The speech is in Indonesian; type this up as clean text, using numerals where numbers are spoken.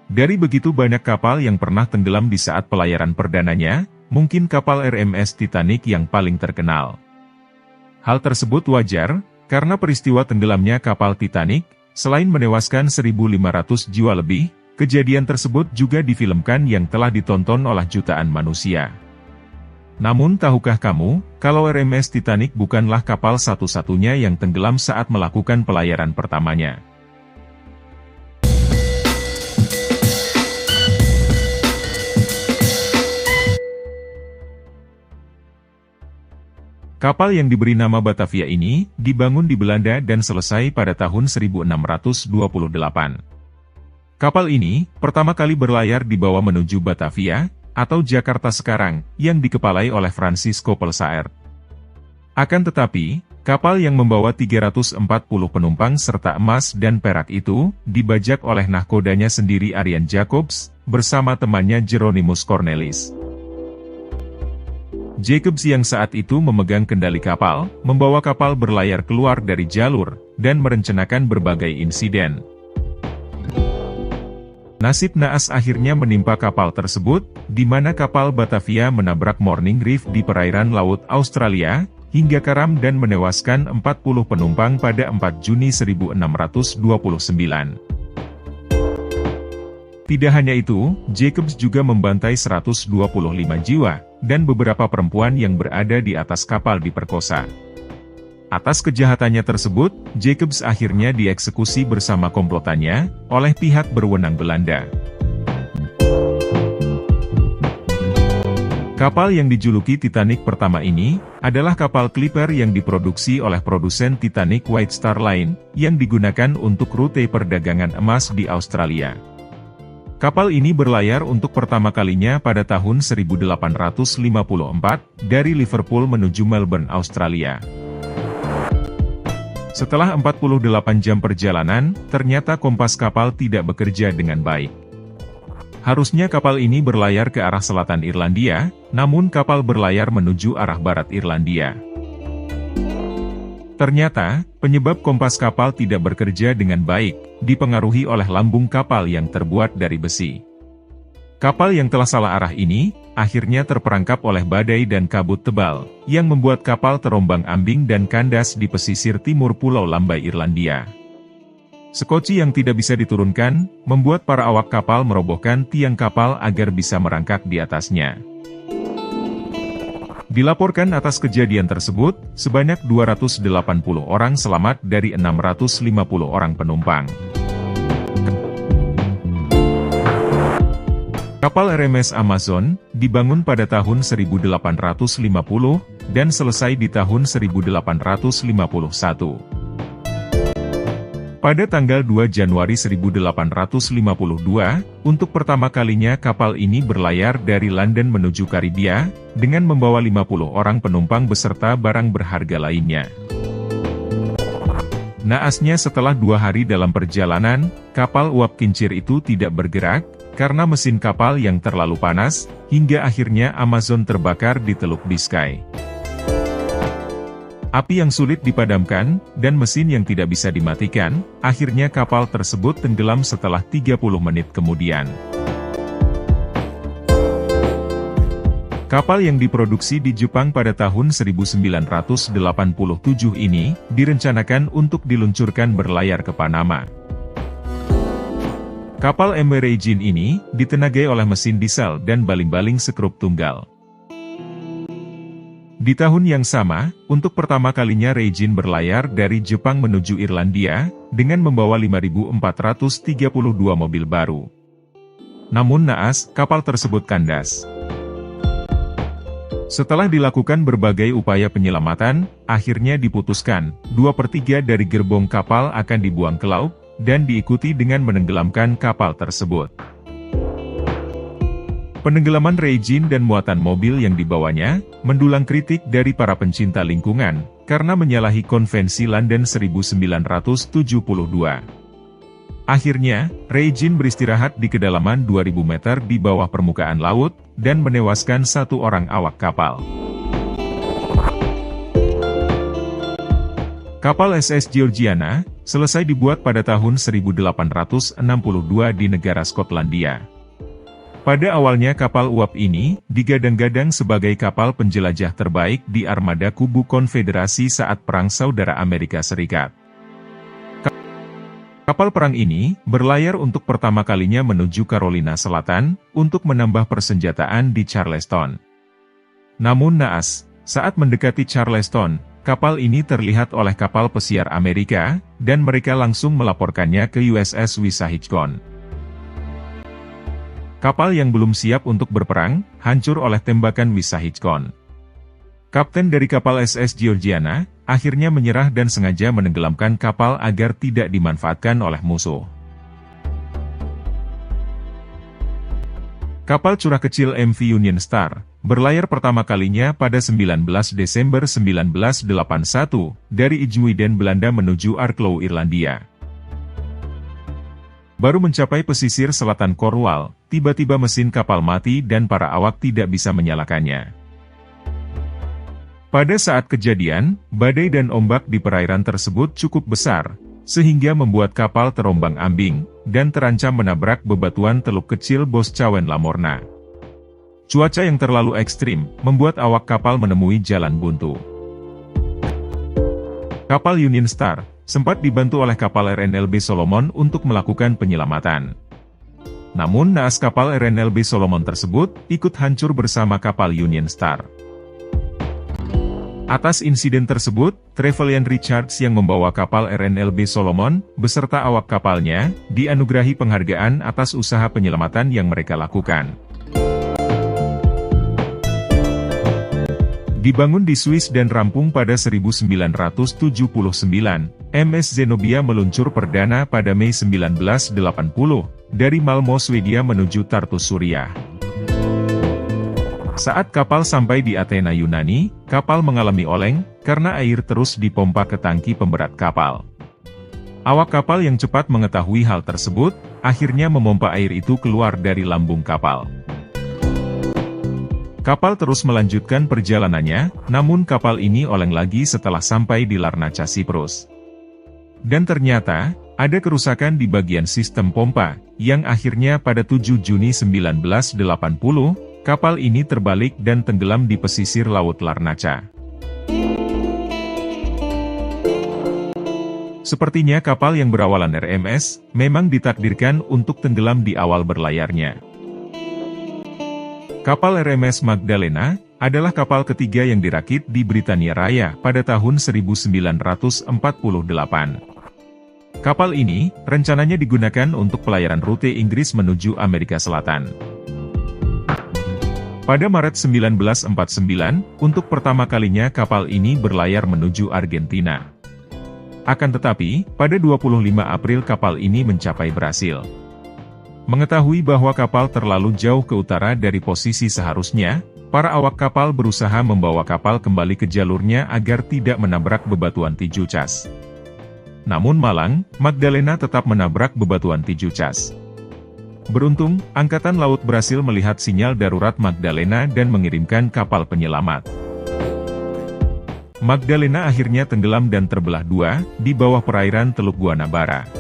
Dari begitu banyak kapal yang pernah tenggelam di saat pelayaran perdananya, mungkin kapal RMS Titanic yang paling terkenal. Hal tersebut wajar, karena peristiwa tenggelamnya kapal Titanic, selain menewaskan 1.500 jiwa lebih, kejadian tersebut juga difilmkan yang telah ditonton oleh jutaan manusia. Namun tahukah kamu, kalau RMS Titanic bukanlah kapal satu-satunya yang tenggelam saat melakukan pelayaran pertamanya? Kapal yang diberi nama Batavia ini, dibangun di Belanda dan selesai pada tahun 1628. Kapal ini, pertama kali berlayar di bawah menuju Batavia, atau Jakarta sekarang, yang dikepalai oleh Francisco Pelsaert. Akan tetapi, kapal yang membawa 340 penumpang serta emas dan perak itu, dibajak oleh nahkodanya sendiri Arian Jacobs, bersama temannya Jeronimus Cornelis. Jacobs yang saat itu memegang kendali kapal, membawa kapal berlayar keluar dari jalur, dan merencanakan berbagai insiden. Nasib naas akhirnya menimpa kapal tersebut, di mana kapal Batavia menabrak Morning Reef di perairan Laut Australia, hingga karam dan menewaskan 40 penumpang pada 4 Juni 1629. Tidak hanya itu, Jacobs juga membantai 125 jiwa, dan beberapa perempuan yang berada di atas kapal diperkosa. Atas kejahatannya tersebut, Jacobs akhirnya dieksekusi bersama komplotannya, oleh pihak berwenang Belanda. Kapal yang dijuluki Titanic pertama ini, adalah kapal Clipper yang diproduksi oleh produsen Titanic White Star Line, yang digunakan untuk rute perdagangan emas di Australia. Kapal ini berlayar untuk pertama kalinya pada tahun 1854, dari Liverpool menuju Melbourne, Australia. Setelah 48 jam perjalanan, ternyata kompas kapal tidak bekerja dengan baik. Harusnya kapal ini berlayar ke arah selatan Irlandia, namun kapal berlayar menuju arah barat Irlandia. Ternyata, penyebab kompas kapal tidak bekerja dengan baik, dipengaruhi oleh lambung kapal yang terbuat dari besi. Kapal yang telah salah arah ini, akhirnya terperangkap oleh badai dan kabut tebal, yang membuat kapal terombang-ambing dan kandas di pesisir timur Pulau Lambai Irlandia. Sekoci yang tidak bisa diturunkan, membuat para awak kapal merobohkan tiang kapal agar bisa merangkak di atasnya. Dilaporkan atas kejadian tersebut, sebanyak 280 orang selamat dari 650 orang penumpang. Kapal RMS Amazon, dibangun pada tahun 1850, dan selesai di tahun 1851. Pada tanggal 2 Januari 1852, untuk pertama kalinya kapal ini berlayar dari London menuju Karibia, dengan membawa 50 orang penumpang beserta barang berharga lainnya. Naasnya setelah 2 hari dalam perjalanan, kapal uap kincir itu tidak bergerak, karena mesin kapal yang terlalu panas, hingga akhirnya Amazon terbakar di Teluk Biscay. Api yang sulit dipadamkan, dan mesin yang tidak bisa dimatikan, akhirnya kapal tersebut tenggelam setelah 30 menit kemudian. Kapal yang diproduksi di Jepang pada tahun 1987 ini, direncanakan untuk diluncurkan berlayar ke Panama. Kapal MV Regine ini, ditenagai oleh mesin diesel dan baling-baling sekrup tunggal. Di tahun yang sama, untuk pertama kalinya Regine berlayar dari Jepang menuju Irlandia, dengan membawa 5.432 mobil baru. Namun naas, kapal tersebut kandas. Setelah dilakukan berbagai upaya penyelamatan, akhirnya diputuskan, 2/3 dari gerbong kapal akan dibuang ke laut, dan diikuti dengan menenggelamkan kapal tersebut. Penenggelaman Regine dan muatan mobil yang dibawanya, mendulang kritik dari para pencinta lingkungan, karena menyalahi Konvensi London 1972. Akhirnya, Regine beristirahat di kedalaman 2.000 meter di bawah permukaan laut, dan menewaskan 1 orang awak kapal. Kapal SS Georgiana, selesai dibuat pada tahun 1862 di negara Skotlandia. Pada awalnya kapal uap ini digadang-gadang sebagai kapal penjelajah terbaik di armada kubu konfederasi saat Perang Saudara Amerika Serikat. Kapal perang ini berlayar untuk pertama kalinya menuju Carolina Selatan untuk menambah persenjataan di Charleston. Namun naas, saat mendekati Charleston, kapal ini terlihat oleh kapal pesiar Amerika, dan mereka langsung melaporkannya ke USS Wissahickon. Kapal yang belum siap untuk berperang, hancur oleh tembakan Wissahickon. Kapten dari kapal SS Georgiana, akhirnya menyerah dan sengaja menenggelamkan kapal agar tidak dimanfaatkan oleh musuh. Kapal curah kecil MV Union Star, berlayar pertama kalinya pada 19 Desember 1981, dari IJmuiden, Belanda menuju Arklow, Irlandia. Baru mencapai pesisir selatan Cornwall, tiba-tiba mesin kapal mati dan para awak tidak bisa menyalakannya. Pada saat kejadian, badai dan ombak di perairan tersebut cukup besar, sehingga membuat kapal terombang-ambing, dan terancam menabrak bebatuan teluk kecil Boscawen Lamorna. Cuaca yang terlalu ekstrim, membuat awak kapal menemui jalan buntu. Kapal Union Star sempat dibantu oleh kapal RNLB Solomon untuk melakukan penyelamatan. Namun naas kapal RNLB Solomon tersebut ikut hancur bersama kapal Union Star. Atas insiden tersebut, Trevelyan Richards yang membawa kapal RNLB Solomon, beserta awak kapalnya, dianugerahi penghargaan atas usaha penyelamatan yang mereka lakukan. Dibangun di Swiss dan rampung pada 1979, MS Zenobia meluncur perdana pada Mei 1980, dari Malmö, Swedia menuju Tartus, Suriah. Saat kapal sampai di Athena, Yunani, kapal mengalami oleng, karena air terus dipompa ke tangki pemberat kapal. Awak kapal yang cepat mengetahui hal tersebut, akhirnya memompa air itu keluar dari lambung kapal. Kapal terus melanjutkan perjalanannya, namun kapal ini oleng lagi setelah sampai di Larnaca, Siprus. Dan ternyata, ada kerusakan di bagian sistem pompa, yang akhirnya pada 7 Juni 1980, kapal ini terbalik dan tenggelam di pesisir Laut Larnaca. Sepertinya kapal yang berawalan RMS, memang ditakdirkan untuk tenggelam di awal berlayarnya. Kapal RMS Magdalena adalah kapal ketiga yang dirakit di Britania Raya pada tahun 1948. Kapal ini rencananya digunakan untuk pelayaran rute Inggris menuju Amerika Selatan. Pada Maret 1949, untuk pertama kalinya kapal ini berlayar menuju Argentina. Akan tetapi, pada 25 April kapal ini mencapai Brasil. Mengetahui bahwa kapal terlalu jauh ke utara dari posisi seharusnya, para awak kapal berusaha membawa kapal kembali ke jalurnya agar tidak menabrak bebatuan Tijucas. Namun malang, Magdalena tetap menabrak bebatuan Tijucas. Beruntung, Angkatan Laut berhasil melihat sinyal darurat Magdalena dan mengirimkan kapal penyelamat. Magdalena akhirnya tenggelam dan terbelah dua, di bawah perairan Teluk Guanabara.